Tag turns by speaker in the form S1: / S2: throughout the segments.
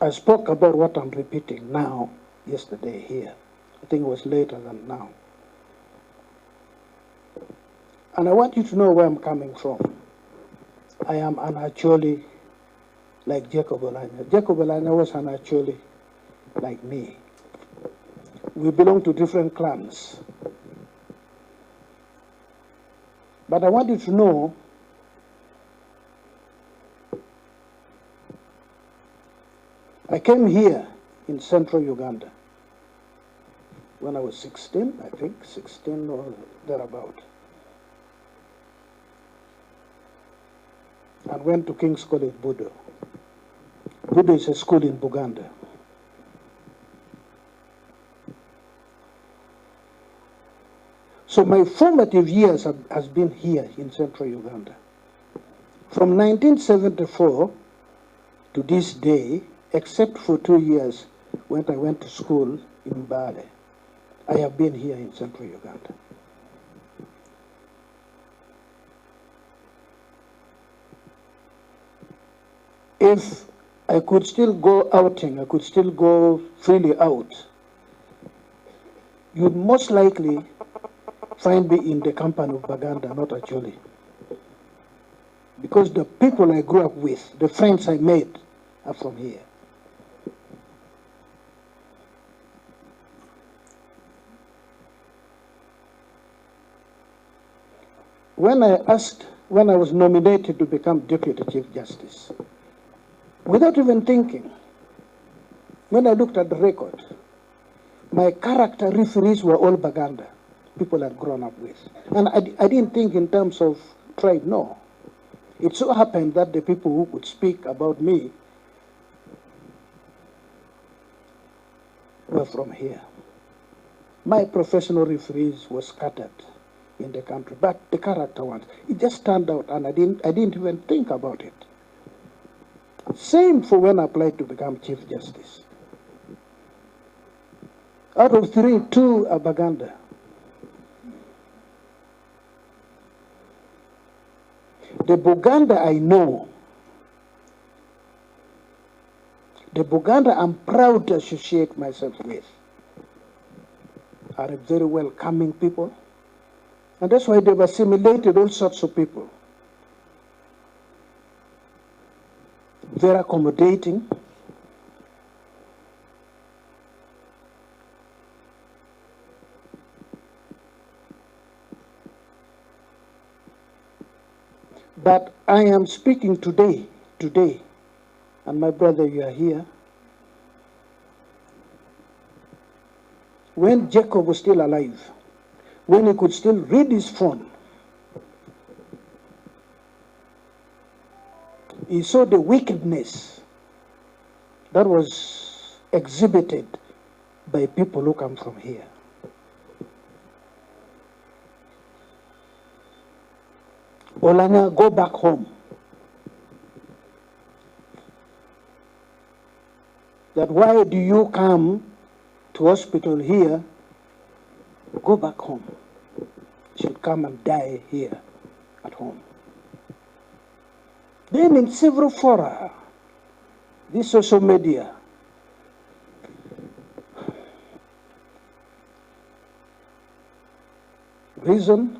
S1: I spoke about what I'm repeating now, yesterday here. I think it was later than now. And I want you to know where I'm coming from. I am an Acholi like Jacob Olanya. Jacob Olanya was an Acholi like me. We belong to different clans. But I want you to know I came here in central Uganda when I was 16, I think, 16 or thereabout. And went to King's College, Budo. Budo is a school in Buganda. So my formative years has been here in central Uganda. From 1974 to this day, except for 2 years when I went to school in Mbale, I have been here in central Uganda. If I could still go outing, I could still go freely out, you'd most likely find me in the company of Buganda, not Acholi. Because the people I grew up with, the friends I made, are from here. When I was nominated to become Deputy Chief Justice, without even thinking, when I looked at the record, my character referees were all Buganda, people I'd grown up with. And I didn't think in terms of tribe, no. It so happened that the people who could speak about me were from here. My professional referees were scattered in the country, but the character ones, it just turned out, and I didn't even think about it. Same for when I applied to become Chief Justice. Out of 3, 2 are Buganda. The Buganda I know, the Buganda I'm proud to associate myself with, are a very welcoming people. And that's why they've assimilated all sorts of people. Very accommodating. But I am speaking today, and my brother, you are here. When Jacob was still alive, when he could still read his phone, he saw the wickedness that was exhibited by people who come from here. Olanya, go back home. That why do you come to hospital here? Go back home. You should come and die here at home. Then in several fora, this social media, reason,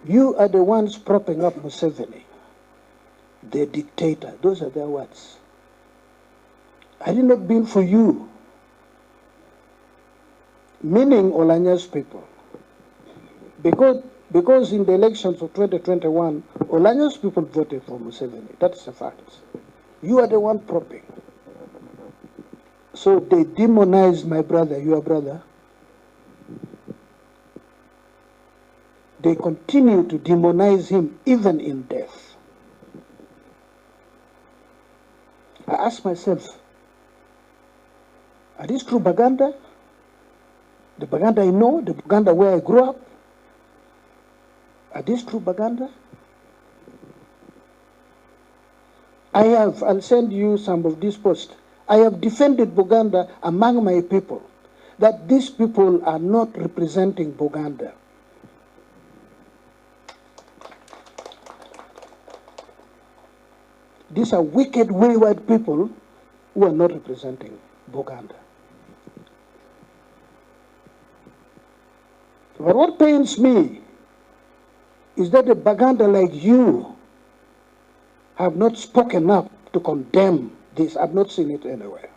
S1: you are the ones propping up Museveni, the dictator. Those are their words. Had it not been for you, meaning Olanya's people, because in the elections of 2021, Olanya's people voted for Museveni. That's a fact. You are the one propping. So they demonized my brother, your brother. They continue to demonize him even in death. I ask myself, are these true Buganda? The Buganda I know, the Buganda where I grew up? Are these true Buganda? I'll send you some of these posts. I have defended Buganda among my people, that these people are not representing Buganda. These are wicked, wayward people who are not representing Buganda. But what pains me is that a Buganda like you have not spoken up to condemn this. I've not seen it anywhere.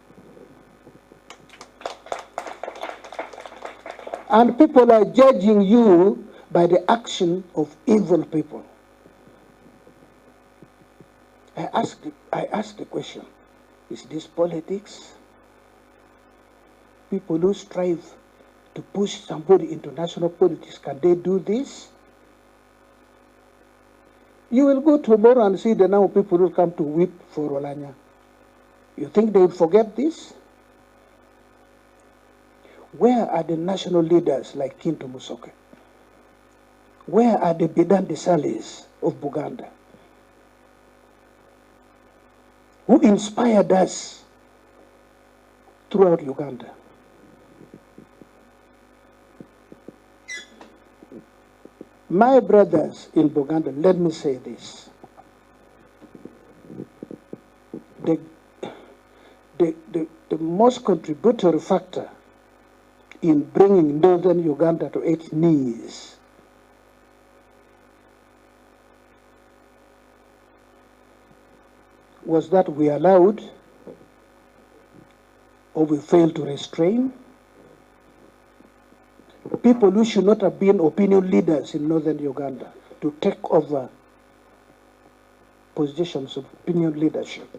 S1: And people are judging you by the action of evil people. I ask the question, is this politics? People who strive to push somebody into national politics, can they do this? You will go tomorrow and see the now people who come to weep for Olanya. You think they will forget this? Where are the national leaders like Kintu Musoke? Where are the Bidandi Salis of Buganda, who inspired us throughout Uganda? My brothers in Buganda, let me say this. The most contributory factor in bringing northern Uganda to its knees was that we allowed, or we failed to restrain, people who should not have been opinion leaders in northern Uganda to take over positions of opinion leadership.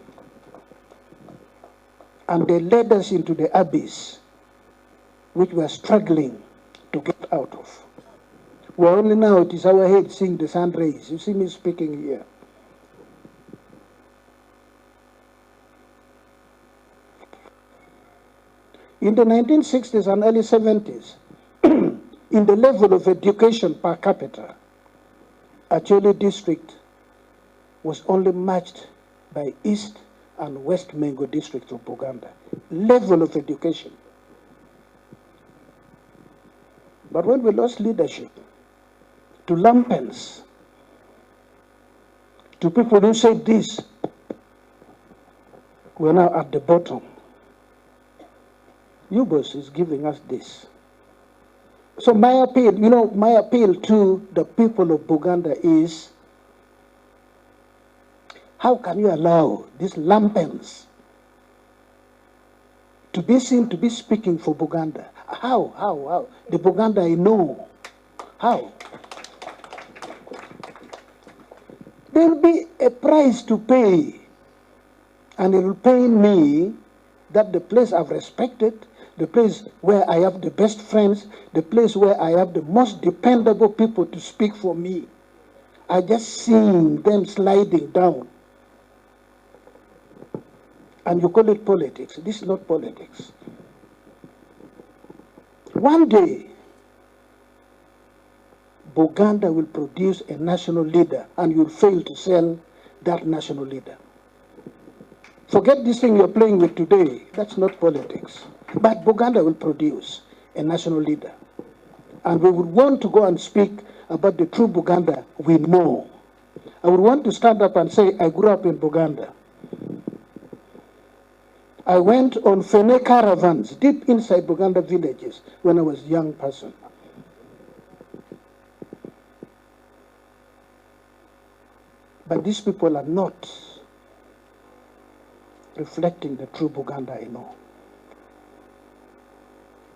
S1: And they led us into the abyss which we are struggling to get out of. We're only now, it is our head seeing the sun rays. You see me speaking here. In the 1960s and early 70s, in the level of education per capita, Acholi district was only matched by East and West Mengo districts of Buganda. Level of education. But when we lost leadership to lumpens, to people who said this, we're now at the bottom. UBOS is giving us this. So my appeal, my appeal to the people of Buganda is, how can you allow these lumpens to be seen to be speaking for Buganda? How? The Buganda I know. How? There will be a price to pay, and it will pain me that the place I've respected, the place where I have the best friends, the place where I have the most dependable people to speak for me, I just seeing them sliding down. And you call it politics. This is not politics. One day, Buganda will produce a national leader, and you'll fail to sell that national leader. Forget this thing you're playing with today. That's not politics. But Buganda will produce a national leader. And we would want to go and speak about the true Buganda we know. I would want to stand up and say, I grew up in Buganda. I went on Fene caravans deep inside Buganda villages when I was a young person. But these people are not reflecting the true Buganda I know.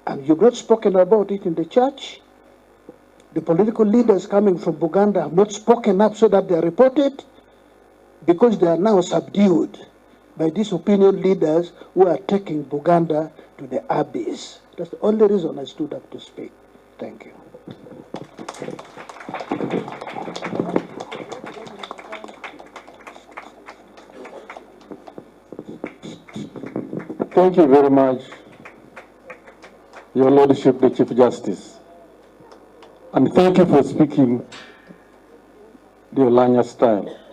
S1: And you've not spoken about it in the church. The political leaders coming from Buganda have not spoken up so that they are reported, because they are now subdued by these opinion leaders who are taking Buganda to the abyss. That's the only reason I stood up to speak. Thank you.
S2: Thank you very much, Your Lordship, the Chief Justice. And thank you for speaking the Olanya style.